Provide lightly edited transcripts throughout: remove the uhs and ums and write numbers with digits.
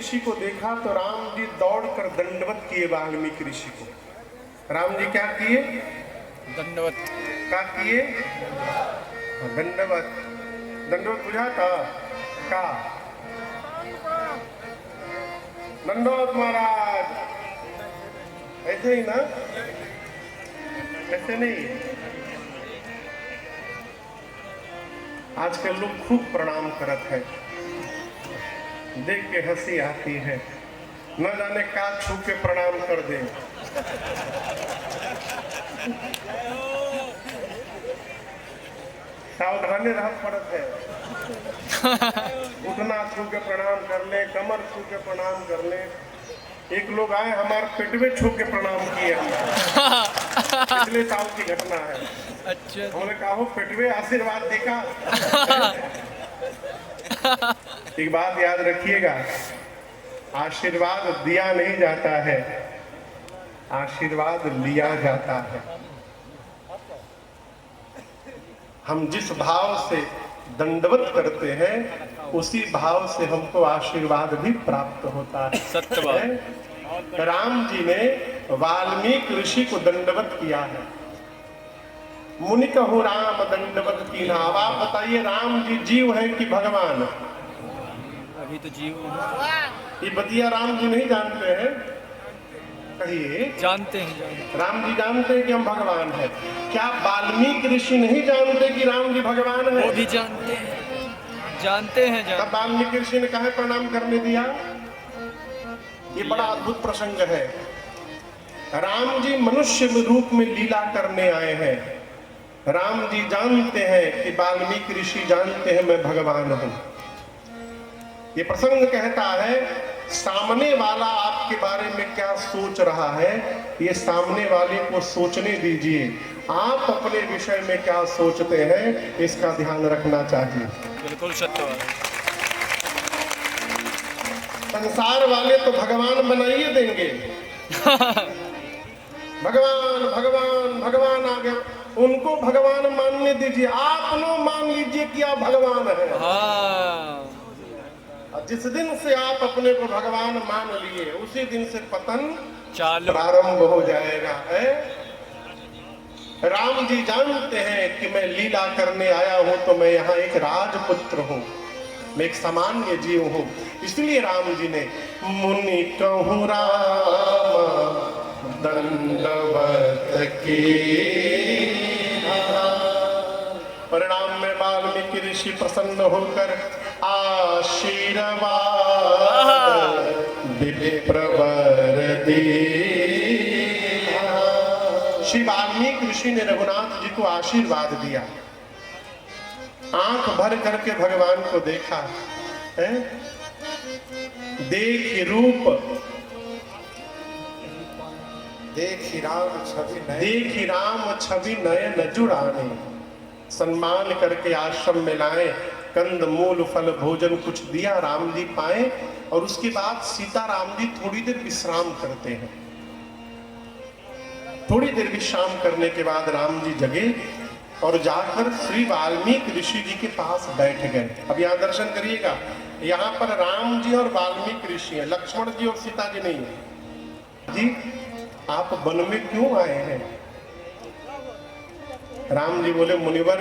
ऋषि को देखा तो राम जी दौड़कर दंडवत किए वाल्मीकि ऋषि को। राम जी क्या किए? दंडवत। क्या किए? दंडवत। दंडवत बुझा था का? दंडवत महाराज, ऐसे ही ना? ऐसे नहीं। आजकल लोग खूब प्रणाम करत है, देख के हंसी आती है, न जाने का छू के प्रणाम कर दे। सावधानी रह पड़त है। उठना छू के प्रणाम कर ले, कमर छू के प्रणाम कर ले। एक लोग आए हमारे पेटवे छू के प्रणाम किए, पिछले साल की घटना है। अच्छा, हमने कहा हो पेटवे आशीर्वाद देखा। एक बात याद रखिएगा, आशीर्वाद दिया नहीं जाता है, आशीर्वाद लिया जाता है। हम जिस भाव से दंडवत करते हैं उसी भाव से हमको आशीर्वाद भी प्राप्त होता है। सत्य बात। राम जी ने वाल्मीकि ऋषि को दंडवत किया है। मुनि कहो राम दंडवत की नाव। आप बताइए, राम जी जीव है कि भगवान? अभी तो जीव ये बतिया राम जी नहीं जानते हैं? कहिए। जानते हैं। राम जी जानते हैं कि हम भगवान हैं। क्या वाल्मीकि ऋषि नहीं जानते कि राम जी भगवान हैं? वो भी जानते हैं, जानते हैं। तब वाल्मीकि ऋषि ने कहा प्रणाम करने दिया। ये बड़ा अद्भुत प्रसंग है। राम जी मनुष्य रूप में लीला करने आए हैं। राम जी जानते हैं कि वाल्मीकि ऋषि जानते हैं मैं भगवान हूं। ये प्रसंग कहता है सामने वाला आपके बारे में क्या सोच रहा है, ये सामने वाले को सोचने दीजिए। आप अपने विषय में क्या सोचते हैं इसका ध्यान रखना चाहिए। बिल्कुल सत्य बात। संसार वाले तो भगवान बनाइए देंगे। भगवान भगवान भगवान आ गया, उनको भगवान मानने दीजिए। आप लोग मान लीजिए कि आप भगवान हैं। हाँ। जिस दिन से आप अपने को भगवान मान लिए उसी दिन से पतन चालू प्रारंभ हो जाएगा। है? राम जी जानते हैं कि मैं लीला करने आया हूं तो मैं यहाँ एक राजपुत्र हूं, मैं एक सामान्य जीव हूं। इसलिए राम जी ने मुनि कहूं राम दंडवत की। परिणाम में वाल्मीकि ऋषि प्रसन्न होकर आशीर्वाद विप्रवर दी। श्री वाल्मीकि ऋषि ने रघुनाथ जी को आशीर्वाद दिया। आंख भर करके भगवान को देखा है। देखी रूप, देखी राम छवि नयन जुड़ाने। सम्मान करके आश्रम में लाए, कंद मूल फल भोजन कुछ दिया राम जी पाए। और उसके बाद सीता राम जी थोड़ी देर विश्राम करते हैं। थोड़ी देर विश्राम करने के बाद राम जी जगे और जाकर श्री वाल्मीकि ऋषि जी के पास बैठ गए। अब यहाँ दर्शन करिएगा, यहाँ पर राम जी और वाल्मीकि ऋषि हैं, लक्ष्मण जी और सीता जी नहीं है। जी आप वन में क्यों आए हैं? राम जी बोले मुनिवर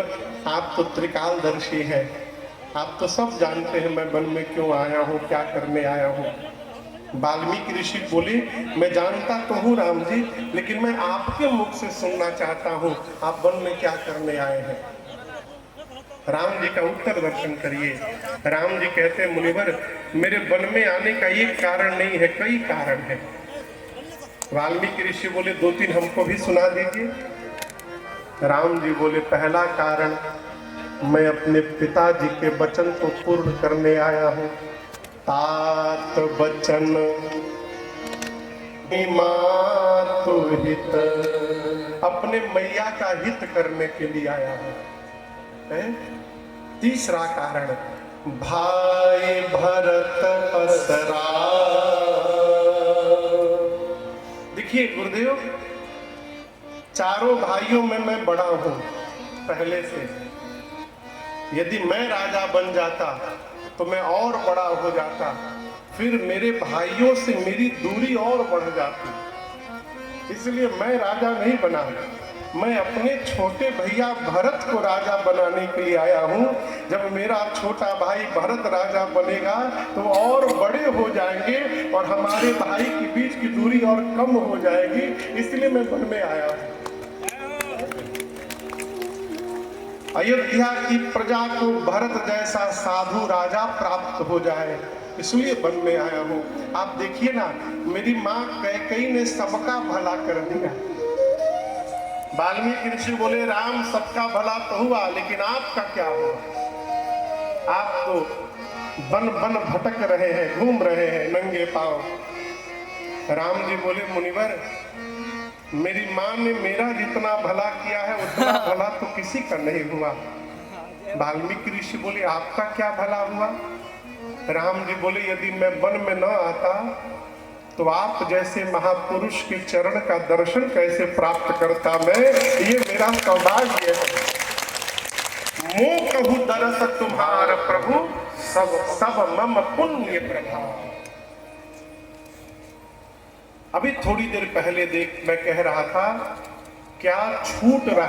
आप तो त्रिकालदर्शी हैं, आप तो सब जानते हैं मैं वन में क्यों आया हूँ, क्या करने आया हूँ। वाल्मीकि ऋषि बोले मैं जानता तो हूँ राम जी, लेकिन मैं आपके मुख से सुनना चाहता हूँ आप वन में क्या करने आए हैं। राम जी का उत्तर दर्शन करिए। राम जी कहते हैं मुनिवर मेरे वन में आने का एक कारण नहीं है, कई कारण है। वाल्मीकि ऋषि बोले दो तीन हमको भी सुना दीजिए। राम जी बोले पहला कारण मैं अपने पिताजी के वचन को पूर्ण करने आया हूँ। तात वचन मातु हित, अपने मैया का हित करने के लिए आया हूँ। तीसरा कारण भाई भरत असरा। देखिए गुरुदेव, चारों भाइयों में मैं बड़ा हूं पहले से। यदि मैं राजा बन जाता तो मैं और बड़ा हो जाता, फिर मेरे भाइयों से मेरी दूरी और बढ़ जाती। इसलिए मैं राजा नहीं बना, मैं अपने छोटे भैया भरत को राजा बनाने के लिए आया हूँ। जब मेरा छोटा भाई भरत राजा बनेगा तो और बड़े हो जाएंगे और हमारे भाई के बीच की दूरी और कम हो जाएगी, इसलिए मैं वन में आया हूँ। अयोध्या की प्रजा को भरत जैसा साधु राजा प्राप्त हो जाए, इसलिए वन में आया हूँ। आप देखिए ना, मेरी माँ कैकेयी ने सबका भला कर दिया। वाल्मीकि ऋषि बोले राम सबका भला तो हुआ, लेकिन आपका क्या हुआ? आप तो वन वन भटक रहे हैं, घूम रहे हैं नंगे पांव। राम जी बोले मुनिवर, मेरी माँ ने मेरा जितना भला किया है उतना भला तो किसी का नहीं हुआ। वाल्मीकि ऋषि बोले आपका क्या भला हुआ? राम जी बोले यदि मैं वन में न आता तो आप जैसे महापुरुष के चरण का दर्शन कैसे प्राप्त करता मैं, ये मेरा सौभाग्य है। मोह कहूँ दरस तुम्हारा प्रभु, सब सब मम पुण्य प्रभाव। अभी थोड़ी देर पहले मैं कह रहा था क्या छूट रहा